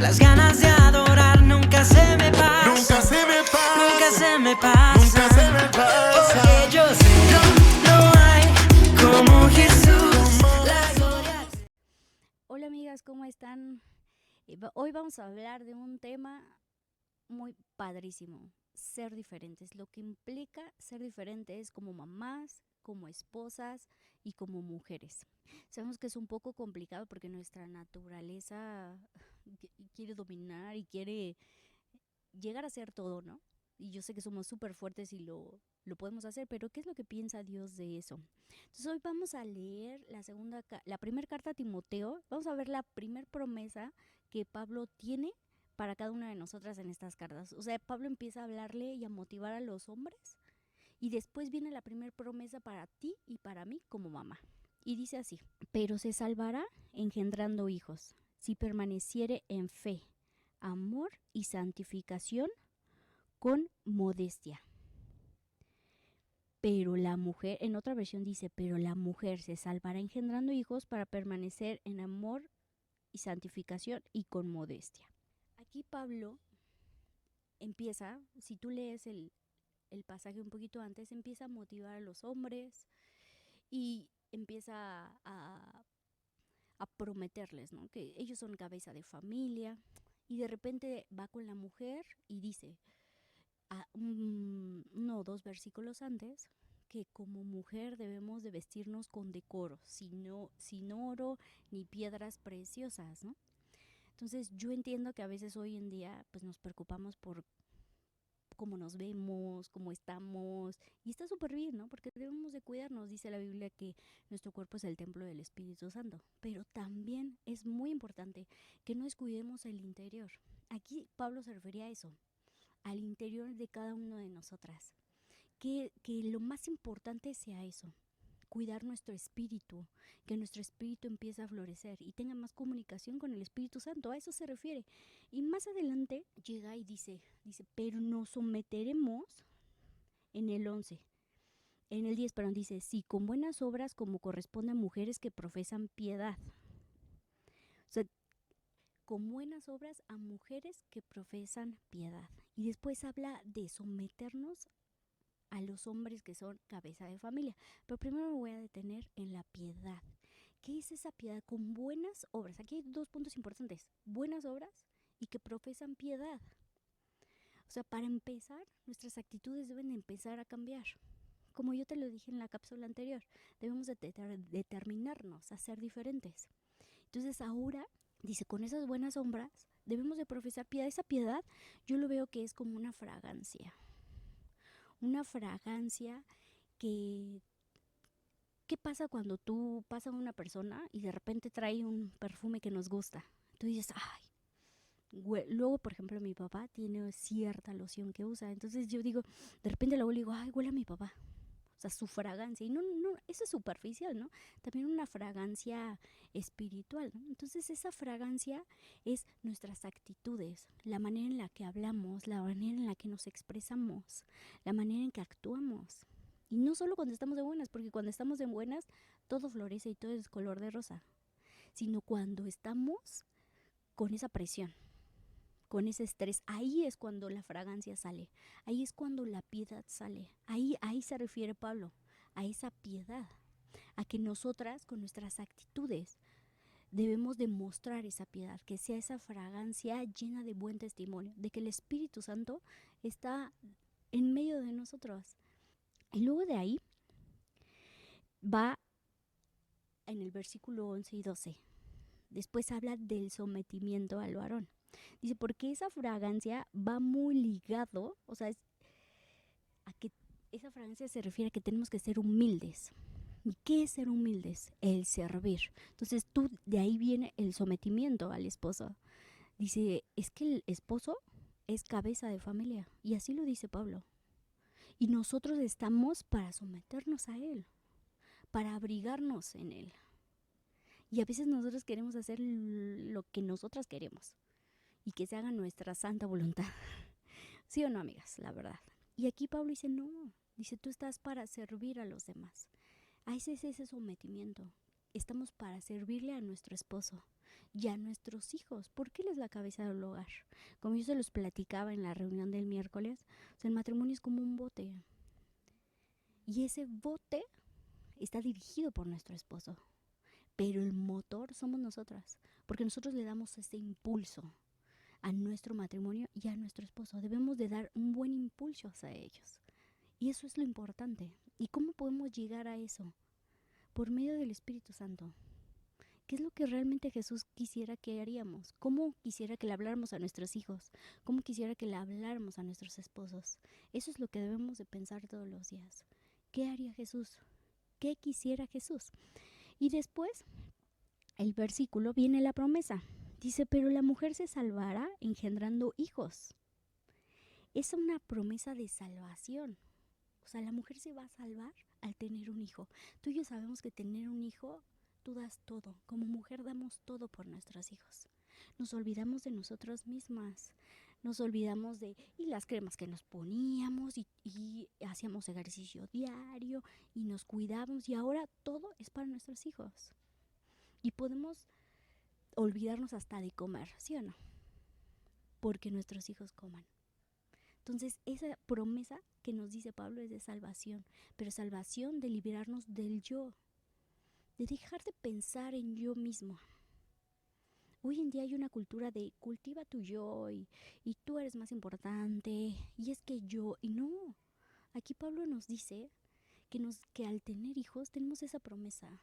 Las ganas de adorar nunca se me pasan. Nunca se me pasa. Nunca se me pasan. Nunca se me pasa. Porque yo sé, no hay como Jesús. La gloria. Hola amigas, ¿cómo están? Hoy vamos a hablar de un tema muy padrísimo, ser diferentes, lo que implica ser diferentes como mamás, como esposas y como mujeres. Sabemos que es un poco complicado porque nuestra naturaleza quiere dominar y quiere llegar a ser todo, ¿no? Y yo sé que somos súper fuertes y lo podemos hacer, pero ¿qué es lo que piensa Dios de eso? Entonces hoy vamos a leer la primera carta a Timoteo. Vamos a ver la primera promesa que Pablo tiene para cada una de nosotras en estas cartas. O sea, Pablo empieza a hablarle y a motivar a los hombres y después viene la primera promesa para ti y para mí como mamá. Y dice así: pero se salvará engendrando hijos, si permaneciere en fe, amor y santificación con modestia. Pero la mujer, en otra versión dice, pero la mujer se salvará engendrando hijos para permanecer en amor y santificación y con modestia. Aquí Pablo empieza, si tú lees el pasaje un poquito antes, empieza a motivar a los hombres y empieza a prometerles, ¿no? Que ellos son cabeza de familia, y de repente va con la mujer y dice, uno o dos versículos antes, que como mujer debemos de vestirnos con decoro, sin oro ni piedras preciosas, ¿no? Entonces yo entiendo que a veces hoy en día pues nos preocupamos por cómo nos vemos, cómo estamos, y está súper bien, ¿no? Porque debemos de cuidarnos. Dice la Biblia que nuestro cuerpo es el templo del Espíritu Santo, pero también es muy importante que no descuidemos el interior. Aquí Pablo se refería a eso, al interior de cada uno de nosotras. Que lo más importante sea eso, cuidar nuestro espíritu, que nuestro espíritu empiece a florecer y tenga más comunicación con el Espíritu Santo, a eso se refiere. Y más adelante llega y dice, pero nos someteremos en el 11. En el 10, perdón, dice, sí, con buenas obras como corresponde a mujeres que profesan piedad. O sea, con buenas obras a mujeres que profesan piedad. Y después habla de someternos a los hombres que son cabeza de familia. Pero primero me voy a detener en la piedad. ¿Qué es esa piedad? Con buenas obras. Aquí hay dos puntos importantes. Buenas obras y que profesan piedad. O sea, para empezar, nuestras actitudes deben empezar a cambiar. Como yo te lo dije en la cápsula anterior, debemos de determinarnos a ser diferentes. Entonces ahora, dice, con esas buenas obras debemos de profesar piedad. Esa piedad yo lo veo que es como una fragancia. Una fragancia que... ¿Qué pasa cuando tú pasas a una persona y de repente trae un perfume que nos gusta? Tú dices, ay. Luego, por ejemplo, mi papá tiene cierta loción que usa. Entonces yo digo, de repente luego le digo, ay, huele a mi papá. O sea, su fragancia. Y no, eso es superficial, ¿no? También una fragancia espiritual, ¿no? Entonces esa fragancia es nuestras actitudes, la manera en la que hablamos, la manera en la que nos expresamos, la manera en que actuamos. Y no solo cuando estamos de buenas, porque cuando estamos de buenas todo florece y todo es color de rosa, sino cuando estamos con esa presión, con ese estrés, ahí es cuando la fragancia sale, ahí es cuando la piedad sale, ahí se refiere Pablo, a esa piedad, a que nosotras con nuestras actitudes debemos demostrar esa piedad, que sea esa fragancia llena de buen testimonio, de que el Espíritu Santo está en medio de nosotros. Y luego de ahí va en el versículo 11 y 12. Después habla del sometimiento al varón. Dice, porque esa fragancia va muy ligado, o sea, a que esa fragancia se refiere a que tenemos que ser humildes. ¿Y qué es ser humildes? El servir. Entonces de ahí viene el sometimiento al esposo. Dice, es que el esposo es cabeza de familia. Y así lo dice Pablo. Y nosotros estamos para someternos a él, para abrigarnos en él. Y a veces nosotros queremos hacer lo que nosotras queremos y que se haga nuestra santa voluntad. ¿Sí o no, amigas? La verdad. Y aquí Pablo dice, no, dice, tú estás para servir a los demás. A ese es ese sometimiento. Estamos para servirle a nuestro esposo. y a nuestros hijos, porque Él es la cabeza del hogar. Como yo se los platicaba en la reunión del miércoles, o sea, el matrimonio es como un bote. Y ese bote está dirigido por nuestro esposo, pero el motor somos nosotras, porque nosotros le damos ese impulso a nuestro matrimonio y a nuestro esposo. Debemos de dar un buen impulso hacia ellos. Y eso es lo importante. ¿Y cómo podemos llegar a eso? Por medio del Espíritu Santo. ¿Qué es lo que realmente Jesús quisiera que haríamos? ¿Cómo quisiera que le habláramos a nuestros hijos? ¿Cómo quisiera que le habláramos a nuestros esposos? Eso es lo que debemos de pensar todos los días. ¿Qué haría Jesús? ¿Qué quisiera Jesús? Y después, el versículo, viene la promesa. Dice, pero la mujer se salvará engendrando hijos. Es una promesa de salvación. O sea, la mujer se va a salvar al tener un hijo. Tú y yo sabemos que tener un hijo, tú das todo. Como mujer damos todo por nuestros hijos. Nos olvidamos de nosotras mismas. Nos olvidamos de las cremas que nos poníamos y hacíamos ejercicio diario y nos cuidábamos y ahora todo es para nuestros hijos. Y podemos olvidarnos hasta de comer, ¿sí o no? Porque nuestros hijos coman. Entonces, esa promesa que nos dice Pablo es de salvación, pero salvación de liberarnos del yo, de dejar de pensar en yo mismo. Hoy en día hay una cultura de cultiva tu yo y tú eres más importante y es que yo, y no. Aquí Pablo nos dice que al tener hijos tenemos esa promesa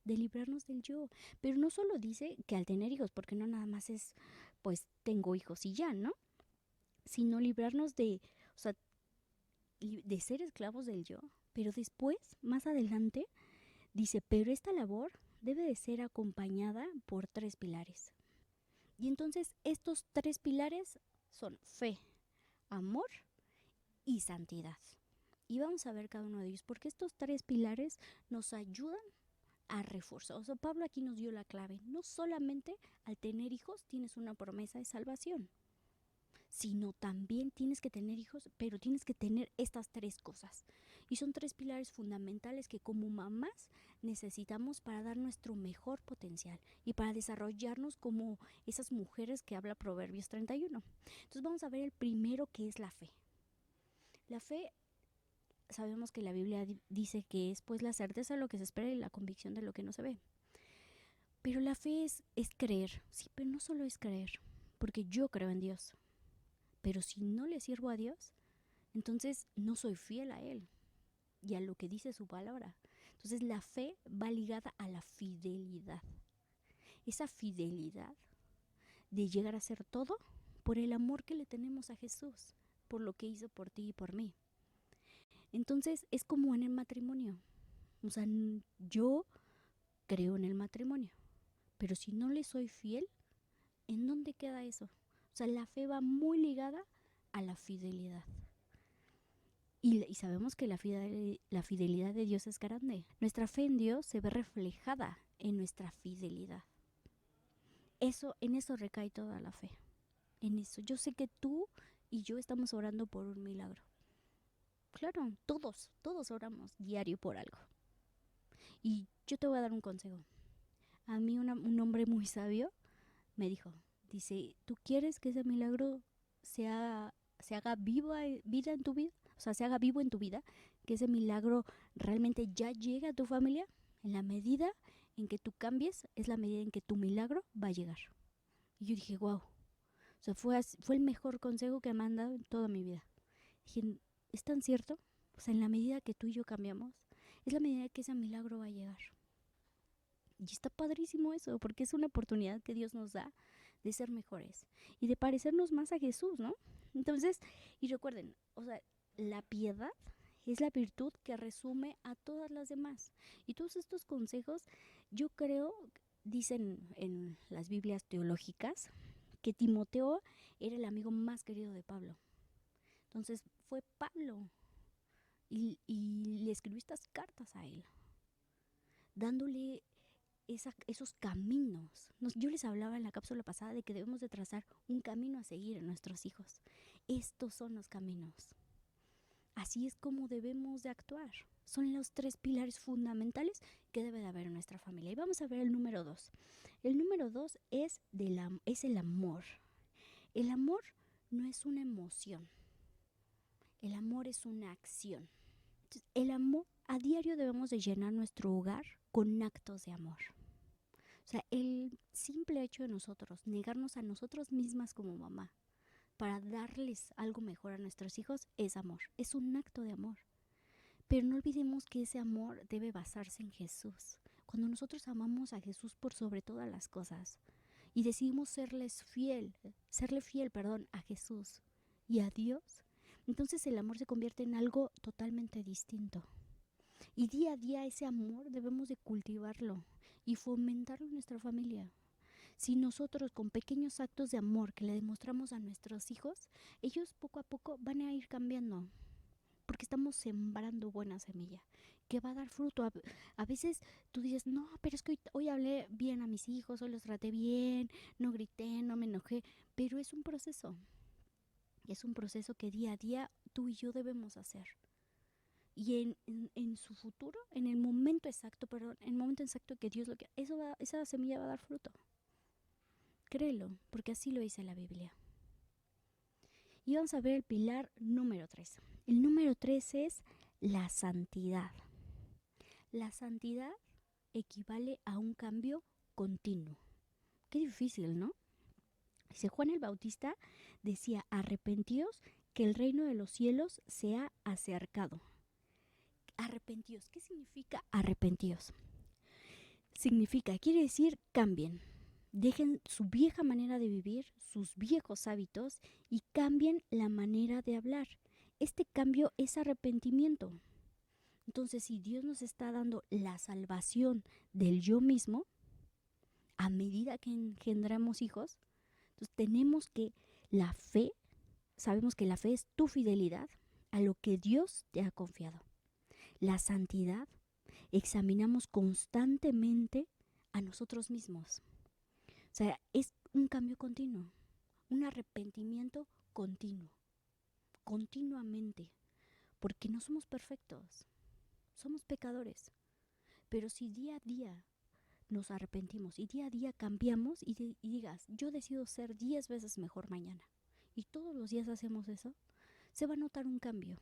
de librarnos del yo, pero no solo dice que al tener hijos, porque no nada más es pues tengo hijos y ya, ¿no? Sino librarnos de, o sea, de ser esclavos del yo, pero después, más adelante, dice, pero esta labor debe de ser acompañada por 3 pilares. Y entonces estos 3 pilares son fe, amor y santidad. Y vamos a ver cada uno de ellos, porque estos 3 pilares nos ayudan a reforzar. O sea, Pablo aquí nos dio la clave. No solamente al tener hijos tienes una promesa de salvación, sino también tienes que tener hijos, pero tienes que tener estas 3 cosas. Y son 3 pilares fundamentales que como mamás necesitamos para dar nuestro mejor potencial y para desarrollarnos como esas mujeres que habla Proverbios 31. Entonces vamos a ver el primero, que es la fe. La fe, sabemos que la Biblia dice que es pues la certeza de lo que se espera y la convicción de lo que no se ve. Pero la fe es creer, sí, pero no solo es creer, porque yo creo en Dios. Pero si no le sirvo a Dios, entonces no soy fiel a Él y a lo que dice su palabra. Entonces la fe va ligada a la fidelidad. Esa fidelidad de llegar a hacer todo por el amor que le tenemos a Jesús, por lo que hizo por ti y por mí. Entonces es como en el matrimonio. O sea, yo creo en el matrimonio, pero si no le soy fiel, ¿en dónde queda eso? O sea, la fe va muy ligada a la fidelidad. Y sabemos que la fidelidad de Dios es grande. Nuestra fe en Dios se ve reflejada en nuestra fidelidad. En eso recae toda la fe. En eso. Yo sé que tú y yo estamos orando por un milagro. Claro, todos oramos diario por algo. Y yo te voy a dar un consejo. A mí un hombre muy sabio me dijo, dice, ¿tú quieres que ese milagro se haga vida en tu vida? O sea, se haga vivo en tu vida, que ese milagro realmente ya llegue a tu familia. En la medida en que tú cambies, es la medida en que tu milagro va a llegar. Y yo dije, wow. O sea, fue el mejor consejo que me han dado en toda mi vida. Dije, ¿es tan cierto? O sea, en la medida que tú y yo cambiamos, es la medida que ese milagro va a llegar. Y está padrísimo eso, porque es una oportunidad que Dios nos da de ser mejores y de parecernos más a Jesús, ¿no? Entonces, y recuerden, o sea, la piedad es la virtud que resume a todas las demás. Y todos estos consejos, yo creo, dicen en las Biblias teológicas, que Timoteo era el amigo más querido de Pablo. Entonces, fue Pablo y le escribió estas cartas a él, dándole esos caminos. Yo les hablaba en la cápsula pasada de que debemos de trazar un camino a seguir en nuestros hijos. Estos son los caminos. así es como debemos de actuar. Son los 3 pilares fundamentales que debe de haber en nuestra familia. Y vamos a ver el número 2. El número 2 es el amor. El amor no es una emoción. El amor es una acción. Entonces, el amor, a diario debemos de llenar nuestro hogar con actos de amor. O sea, el simple hecho de nosotros negarnos a nosotros mismas como mamá para darles algo mejor a nuestros hijos es amor. Es un acto de amor. Pero no olvidemos que ese amor debe basarse en Jesús. Cuando nosotros amamos a Jesús por sobre todas las cosas y decidimos serle fiel, a Jesús y a Dios, entonces el amor se convierte en algo totalmente distinto. Y día a día ese amor debemos de cultivarlo y fomentarlo en nuestra familia. Si nosotros con pequeños actos de amor que le demostramos a nuestros hijos, ellos poco a poco van a ir cambiando. Porque estamos sembrando buena semilla que va a dar fruto. A veces tú dices, no, pero es que hoy hablé bien a mis hijos, hoy los traté bien, no grité, no me enojé. Pero es un proceso. Es un proceso que día a día tú y yo debemos hacer. Y en su futuro, en el momento exacto, que Dios lo que esa semilla va a dar fruto. Créelo, porque así lo dice la Biblia. Y vamos a ver el pilar número 3. El número 3 es la santidad. La santidad equivale a un cambio continuo. Qué difícil, ¿no? Dice Juan el Bautista, decía, arrepentíos que el reino de los cielos se ha acercado. Arrepentíos, ¿qué significa arrepentíos? Quiere decir cambien. Dejen su vieja manera de vivir, sus viejos hábitos y cambien la manera de hablar. Este cambio es arrepentimiento. Entonces, si Dios nos está dando la salvación del yo mismo, a medida que engendramos hijos, entonces tenemos que sabemos que la fe es tu fidelidad a lo que Dios te ha confiado. La santidad, examinamos constantemente a nosotros mismos. O sea, es un cambio continuo, un arrepentimiento continuo, continuamente, porque no somos perfectos, somos pecadores. Pero si día a día nos arrepentimos y día a día cambiamos y digas, yo decido ser 10 veces mejor mañana, y todos los días hacemos eso, se va a notar un cambio.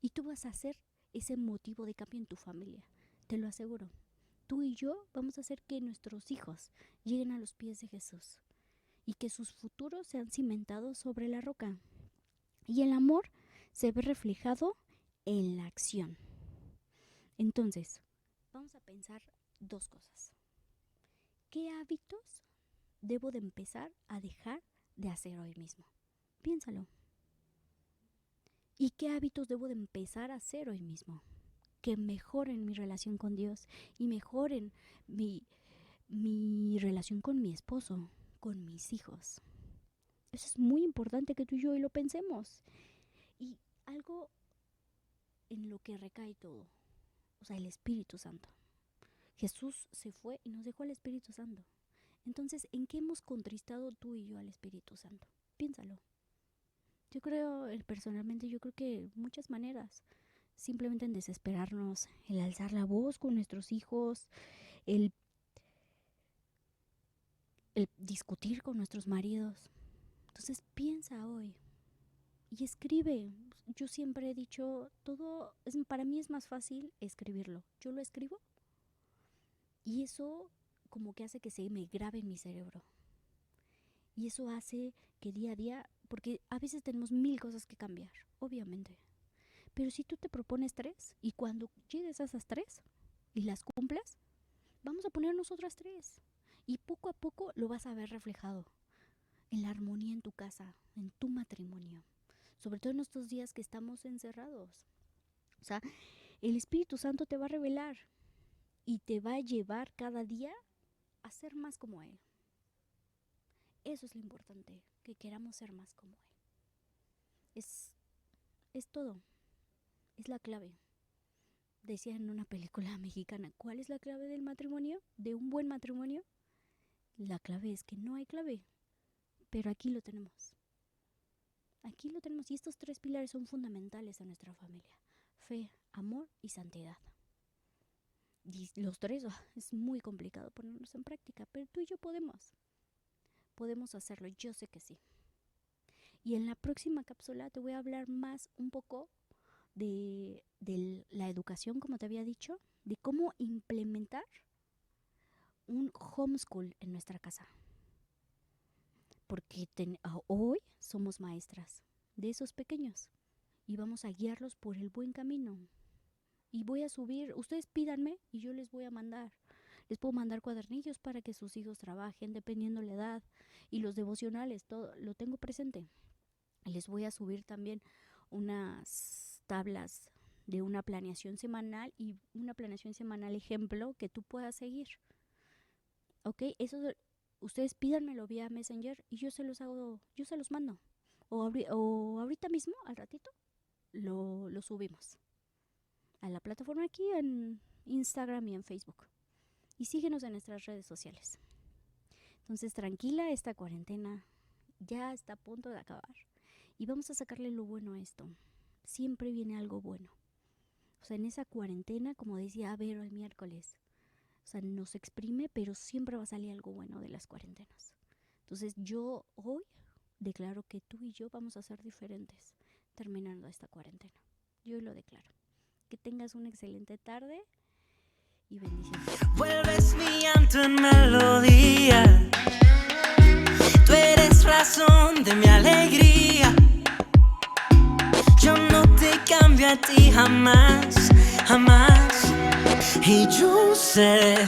Y tú vas a ser ese motivo de cambio en tu familia, te lo aseguro. Tú y yo vamos a hacer que nuestros hijos lleguen a los pies de Jesús y que sus futuros sean cimentados sobre la roca. Y el amor se ve reflejado en la acción. Entonces, vamos a pensar 2 cosas. ¿Qué hábitos debo de empezar a dejar de hacer hoy mismo? Piénsalo. ¿Y qué hábitos debo de empezar a hacer hoy mismo? Que mejoren mi relación con Dios y mejoren mi relación con mi esposo, con mis hijos. Eso es muy importante que tú y yo hoy lo pensemos. Y algo en lo que recae todo, o sea, el Espíritu Santo. Jesús se fue y nos dejó al Espíritu Santo. Entonces, ¿en qué hemos contristado tú y yo al Espíritu Santo? Piénsalo. Personalmente, yo creo que muchas maneras. Simplemente en desesperarnos, el alzar la voz con nuestros hijos, el discutir con nuestros maridos. Entonces piensa hoy y escribe. Yo siempre he dicho, para mí es más fácil escribirlo. Yo lo escribo y eso como que hace que se me grabe en mi cerebro. Y eso hace que día a día, porque a veces tenemos 1000 cosas que cambiar, obviamente. Pero si tú te propones 3 y cuando llegues a esas 3 y las cumplas, vamos a ponernos otras 3. Y poco a poco lo vas a ver reflejado en la armonía en tu casa, en tu matrimonio. Sobre todo en estos días que estamos encerrados. O sea, el Espíritu Santo te va a revelar y te va a llevar cada día a ser más como Él. Eso es lo importante, que queramos ser más como Él. Es todo. Es la clave. Decía en una película mexicana, ¿cuál es la clave del matrimonio? ¿De un buen matrimonio? La clave es que no hay clave, pero aquí lo tenemos. Aquí lo tenemos y estos 3 pilares son fundamentales en nuestra familia. Fe, amor y santidad. Y los 3 es muy complicado ponerlos en práctica, pero tú y yo podemos. Podemos hacerlo, yo sé que sí. Y en la próxima cápsula te voy a hablar más un poco de la educación, como te había dicho, de cómo implementar un homeschool en nuestra casa. Porque hoy somos maestras de esos pequeños y vamos a guiarlos por el buen camino. Y voy a subir, ustedes pídanme y yo les voy a mandar. Les puedo mandar cuadernillos para que sus hijos trabajen dependiendo la edad. Y los devocionales, todo lo tengo presente. Les voy a subir también unas tablas de una planeación semanal y una planeación semanal ejemplo que tú puedas seguir. ¿Ok? Eso ustedes pídanmelo vía Messenger y yo se los mando. O ahorita mismo, al ratito, lo subimos a la plataforma aquí en Instagram y en Facebook. Y síguenos en nuestras redes sociales. Entonces, tranquila, esta cuarentena ya está a punto de acabar. Y vamos a sacarle lo bueno a esto. Siempre viene algo bueno. O sea, en esa cuarentena, como decía Vero el miércoles, o sea, nos exprime, pero siempre va a salir algo bueno de las cuarentenas. Entonces, yo hoy declaro que tú y yo vamos a ser diferentes terminando esta cuarentena. Yo lo declaro. Que tengas una excelente tarde y bendiciones. Vuelves mi llanto en melodía. Tú eres razón de mi alegría. Yo no te cambio a ti jamás, jamás. Y yo sé